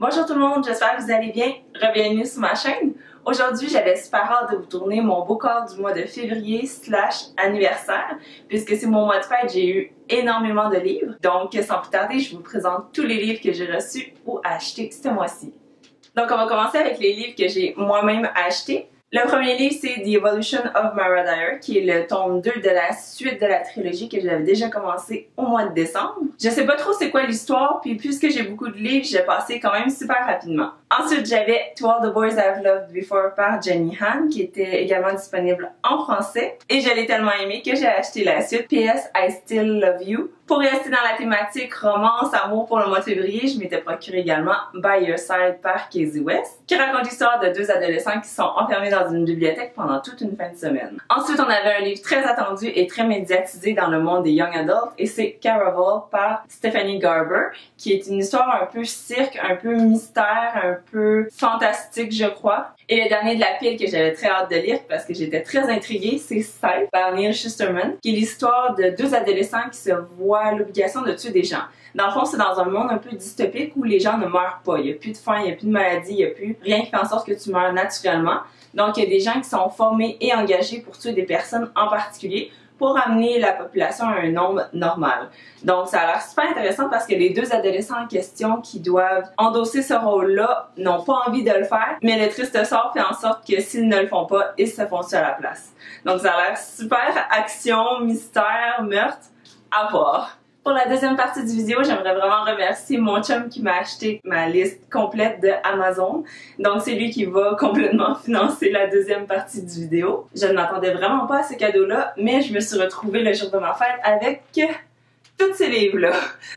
Bonjour tout le monde, j'espère que vous allez bien. Bienvenue sur ma chaîne. Aujourd'hui, j'avais super hâte de vous tourner mon book haul du mois de février / anniversaire, puisque c'est mon mois de fête, j'ai eu énormément de livres. Donc, sans plus tarder, je vous présente tous les livres que j'ai reçus ou achetés ce mois-ci. Donc, on va commencer avec les livres que j'ai moi-même achetés. Le premier livre, c'est The Evolution of Mara Dyer, qui est le tome 2 de la suite de la trilogie que j'avais déjà commencé au mois de décembre. Je sais pas trop c'est quoi l'histoire, puis puisque j'ai beaucoup de livres, j'ai passé quand même super rapidement. Ensuite, j'avais To All the Boys I've Loved Before par Jenny Han, qui était également disponible en français. Et je l'ai tellement aimé que j'ai acheté la suite PS I Still Love You. Pour rester dans la thématique romance, amour pour le mois de février, je m'étais procuré également By Your Side par Casey West, qui raconte l'histoire de deux adolescents qui sont enfermés dans une bibliothèque pendant toute une fin de semaine. Ensuite, on avait un livre très attendu et très médiatisé dans le monde des young adults, et c'est Caraval par Stephanie Garber, qui est une histoire un peu cirque, un peu mystère, un peu fantastique, je crois. Et le dernier de la pile que j'avais très hâte de lire parce que j'étais très intriguée, c'est Sight par Neil Shusterman, qui est l'histoire de deux adolescents qui se voient l'obligation de tuer des gens. Dans le fond, c'est dans un monde un peu dystopique où les gens ne meurent pas. Il n'y a plus de faim, il n'y a plus de maladie, il n'y a plus rien qui fait en sorte que tu meurs naturellement. Donc, il y a des gens qui sont formés et engagés pour tuer des personnes en particulier pour amener la population à un nombre normal. Donc, ça a l'air super intéressant parce que les deux adolescents en question qui doivent endosser ce rôle-là n'ont pas envie de le faire, mais le triste sort fait en sorte que s'ils ne le font pas, ils se font tuer à la place. Donc, ça a l'air super action, mystère, meurtre, à voir. Pour la deuxième partie du vidéo, j'aimerais vraiment remercier mon chum qui m'a acheté ma liste complète de Amazon. Donc c'est lui qui va complètement financer la deuxième partie du vidéo. Je ne m'attendais vraiment pas à ce cadeau-là, mais je me suis retrouvée le jour de ma fête avec tous ces livres-là.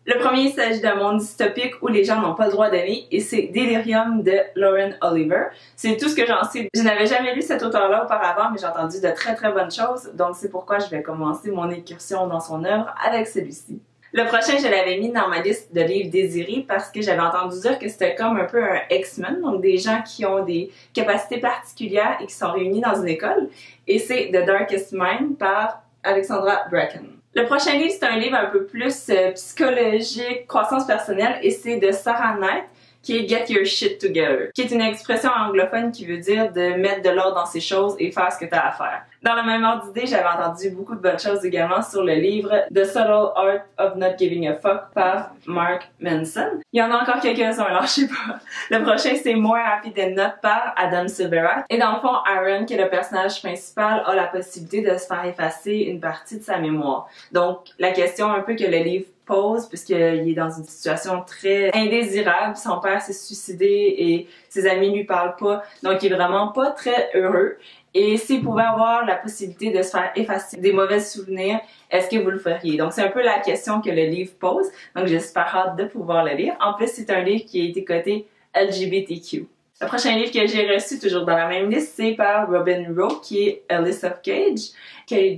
Le premier, il s'agit d'un monde dystopique où les gens n'ont pas le droit d'aimer, et c'est Delirium de Lauren Oliver. C'est tout ce que j'en sais. Je n'avais jamais lu cet auteur-là auparavant, mais j'ai entendu de très très bonnes choses, donc c'est pourquoi je vais commencer mon incursion dans son œuvre avec celui-ci. Le prochain, je l'avais mis dans ma liste de livres désirés parce que j'avais entendu dire que c'était comme un peu un X-Men, donc des gens qui ont des capacités particulières et qui sont réunis dans une école. Et c'est The Darkest Mind par Alexandra Bracken. Le prochain livre, c'est un livre un peu plus psychologique, croissance personnelle, et c'est de Sarah Knight, qui est Get Your Shit Together, qui est une expression anglophone qui veut dire de mettre de l'ordre dans ses choses et faire ce que tu as à faire. Dans le même ordre d'idée, j'avais entendu beaucoup de bonnes choses également sur le livre The Subtle Art of Not Giving a Fuck par Mark Manson. Il y en a encore quelques-uns, alors je sais pas. Le prochain, c'est More Happy Than Not par Adam Silvera. Et dans le fond, Aaron, qui est le personnage principal, a la possibilité de se faire effacer une partie de sa mémoire. Donc, la question un peu que le livre pose, puisqu'il est dans une situation très indésirable, son père s'est suicidé et ses amis lui parlent pas, donc il est vraiment pas très heureux. Et s'il pouvait avoir la possibilité de se faire effacer des mauvais souvenirs, est-ce que vous le feriez? Donc c'est un peu la question que le livre pose, donc j'espère hâte de pouvoir le lire. En plus, c'est un livre qui a été coté LGBTQ. Le prochain livre que j'ai reçu, toujours dans la même liste, c'est par Robin Rowe, qui est A List of Cages. Et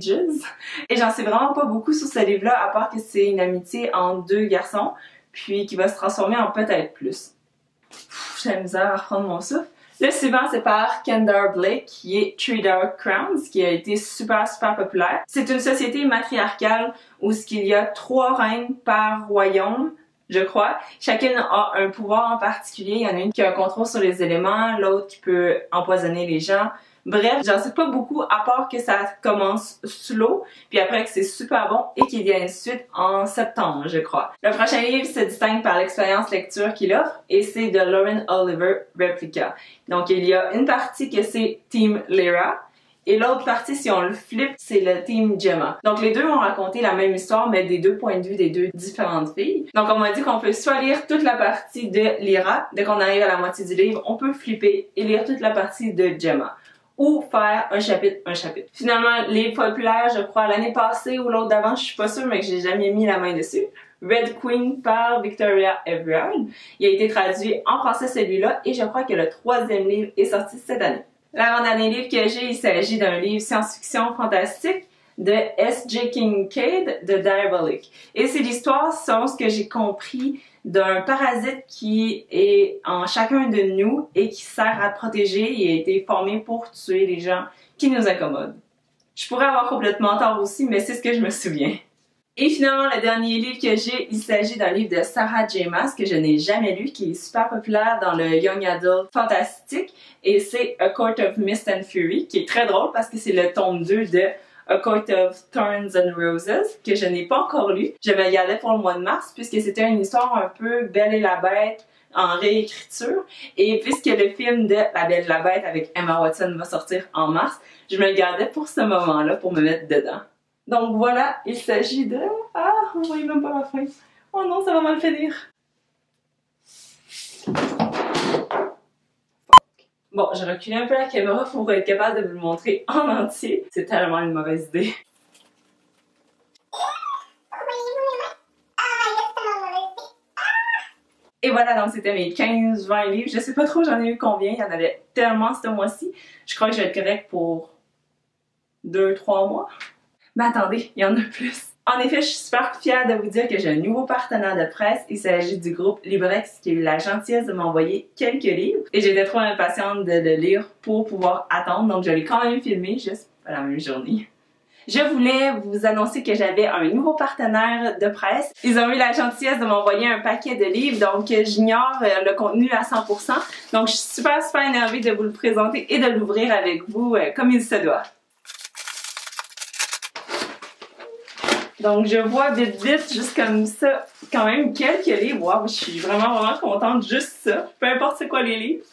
j'en sais vraiment pas beaucoup sur ce livre-là, à part que c'est une amitié entre deux garçons, puis qui va se transformer en peut-être plus. J'ai la misère à reprendre mon souffle. Le suivant, c'est par Kendar Blake, qui est Three Dark Crowns, qui a été super populaire. C'est une société matriarcale où il y a 3 reines par royaume, je crois. Chacune a un pouvoir en particulier. Il y en a une qui a un contrôle sur les éléments, l'autre qui peut empoisonner les gens. Bref, j'en sais pas beaucoup, à part que ça commence slow, puis après que c'est super bon et qu'il y a une suite en septembre, je crois. Le prochain livre se distingue par l'expérience lecture qu'il offre, et c'est de Lauren Oliver Replica. Donc il y a une partie que c'est Team Lyra, et l'autre partie, si on le flippe, c'est le Team Gemma. Donc les deux vont raconter la même histoire, mais des deux points de vue des deux différentes filles. Donc on m'a dit qu'on peut soit lire toute la partie de Lyra, dès qu'on arrive à la moitié du livre, on peut flipper et lire toute la partie de Gemma, ou faire un chapitre. Finalement, les populaires, je crois, l'année passée ou l'autre d'avant, je suis pas sûre, mais que j'ai jamais mis la main dessus. Red Queen par Victoria Everard. Il a été traduit en français celui-là, et je crois que le 3e livre est sorti cette année. L'avant-dernier livre que j'ai, il s'agit d'un livre science-fiction fantastique de S.J. Kincaid de Diabolic. Et c'est l'histoire, selon ce que j'ai compris, d'un parasite qui est en chacun de nous et qui sert à protéger et a été formé pour tuer les gens qui nous incommodent. Je pourrais avoir complètement tort aussi, mais c'est ce que je me souviens. Et finalement, le dernier livre que j'ai, il s'agit d'un livre de Sarah J. Maas que je n'ai jamais lu, qui est super populaire dans le Young Adult fantastique, et c'est A Court of Mist and Fury, qui est très drôle parce que c'est le tome 2 de A Court of Thorns and Roses, que je n'ai pas encore lu. Je me gardais pour le mois de mars, puisque c'était une histoire un peu Belle et la Bête en réécriture, et puisque le film de La Belle et la Bête avec Emma Watson va sortir en mars, je me le gardais pour ce moment-là, pour me mettre dedans. Donc voilà, il s'agit de... Ah, on voit même pas la fin. Oh non, ça va mal finir. Bon, j'ai reculé un peu la caméra pour être capable de vous le montrer en entier. C'est tellement une mauvaise idée. Et voilà, donc c'était mes 15-20 livres. Je sais pas trop j'en ai eu combien, il y en avait tellement ce mois-ci. Je crois que je vais être correcte pour 2-3 mois. Mais attendez, il y en a plus. En effet, je suis super fière de vous dire que j'ai un nouveau partenaire de presse. Il s'agit du groupe Librex qui a eu la gentillesse de m'envoyer quelques livres. Et j'étais trop impatiente de le lire pour pouvoir attendre, donc je l'ai quand même filmé, juste pas la même journée. Je voulais vous annoncer que j'avais un nouveau partenaire de presse. Ils ont eu la gentillesse de m'envoyer un paquet de livres, donc j'ignore le contenu à 100%. Donc je suis super énervée de vous le présenter et de l'ouvrir avec vous comme il se doit. Donc je vois vite juste comme ça, quand même quelques livres. Wow, je suis vraiment contente, juste ça. Peu importe c'est quoi les livres.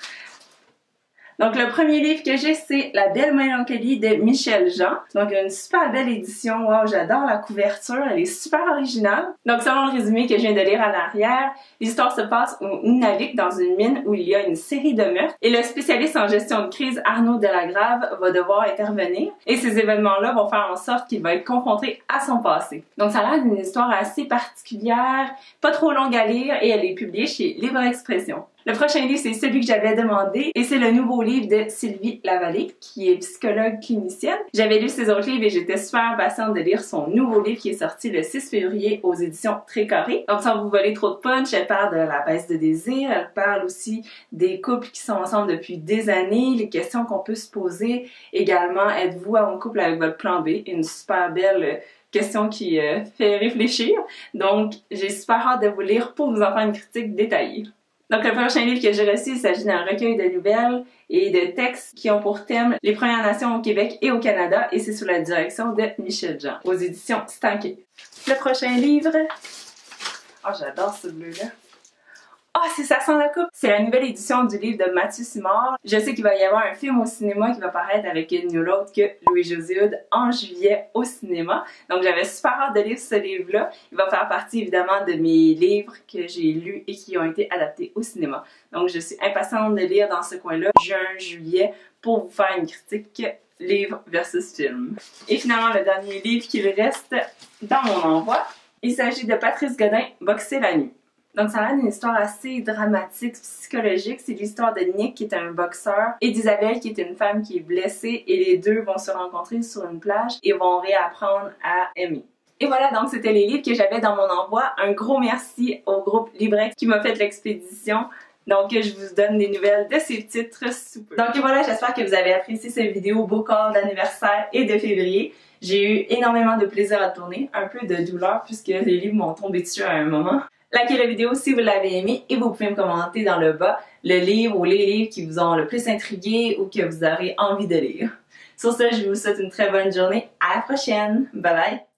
Donc le premier livre que j'ai, c'est La Belle Mélancolie de Michel Jean. Donc une super belle édition. Wow, j'adore la couverture, elle est super originale. Donc selon le résumé que je viens de lire à l'arrière, l'histoire se passe où Nunavik, dans une mine où il y a une série de meurtres, et le spécialiste en gestion de crise Arnaud Delagrave va devoir intervenir, et ces événements-là vont faire en sorte qu'il va être confronté à son passé. Donc ça a l'air d'une histoire assez particulière, pas trop longue à lire, et elle est publiée chez Libre Expression. Le prochain livre, c'est celui que j'avais demandé, et c'est le nouveau livre de Sylvie Lavallée, qui est psychologue clinicienne. J'avais lu ses autres livres et j'étais super impatiente de lire son nouveau livre qui est sorti le 6 février aux éditions Très Carré. Donc sans vous voler trop de punch, elle parle de la baisse de désir, elle parle aussi des couples qui sont ensemble depuis des années, les questions qu'on peut se poser. Également, êtes-vous en couple avec votre plan B? Une super belle question qui fait réfléchir. Donc j'ai super hâte de vous lire pour vous en faire une critique détaillée. Donc le prochain livre que j'ai reçu, il s'agit d'un recueil de nouvelles et de textes qui ont pour thème les Premières Nations au Québec et au Canada, et c'est sous la direction de Michel Jean, aux éditions Stanké. Le prochain livre... Oh, j'adore ce bleu-là. Ah, c'est Ça sent la coupe! C'est la nouvelle édition du livre de Mathieu Simard. Je sais qu'il va y avoir un film au cinéma qui va paraître avec nul autre que Louis-José Hood en juillet au cinéma. Donc j'avais super hâte de lire ce livre-là. Il va faire partie évidemment de mes livres que j'ai lus et qui ont été adaptés au cinéma. Donc je suis impatiente de lire dans ce coin-là, juin, juillet, pour vous faire une critique livre versus film. Et finalement, le dernier livre qu'il reste dans mon envoi, il s'agit de Patrice Godin, Boxer la nuit. Donc ça a l'air d'une histoire assez dramatique, psychologique. C'est l'histoire de Nick qui est un boxeur et d'Isabelle qui est une femme qui est blessée, et les deux vont se rencontrer sur une plage et vont réapprendre à aimer. Et voilà, donc c'était les livres que j'avais dans mon envoi. Un gros merci au groupe Librex qui m'a fait l'expédition. Donc je vous donne des nouvelles de ces titres sous peu. Donc voilà, j'espère que vous avez apprécié cette vidéo beau corps d'anniversaire et de février. J'ai eu énormément de plaisir à tourner, un peu de douleur puisque les livres m'ont tombé dessus à un moment. Likez la vidéo si vous l'avez aimé et vous pouvez me commenter dans le bas le livre ou les livres qui vous ont le plus intrigué ou que vous aurez envie de lire. Sur ce, je vous souhaite une très bonne journée. À la prochaine! Bye bye!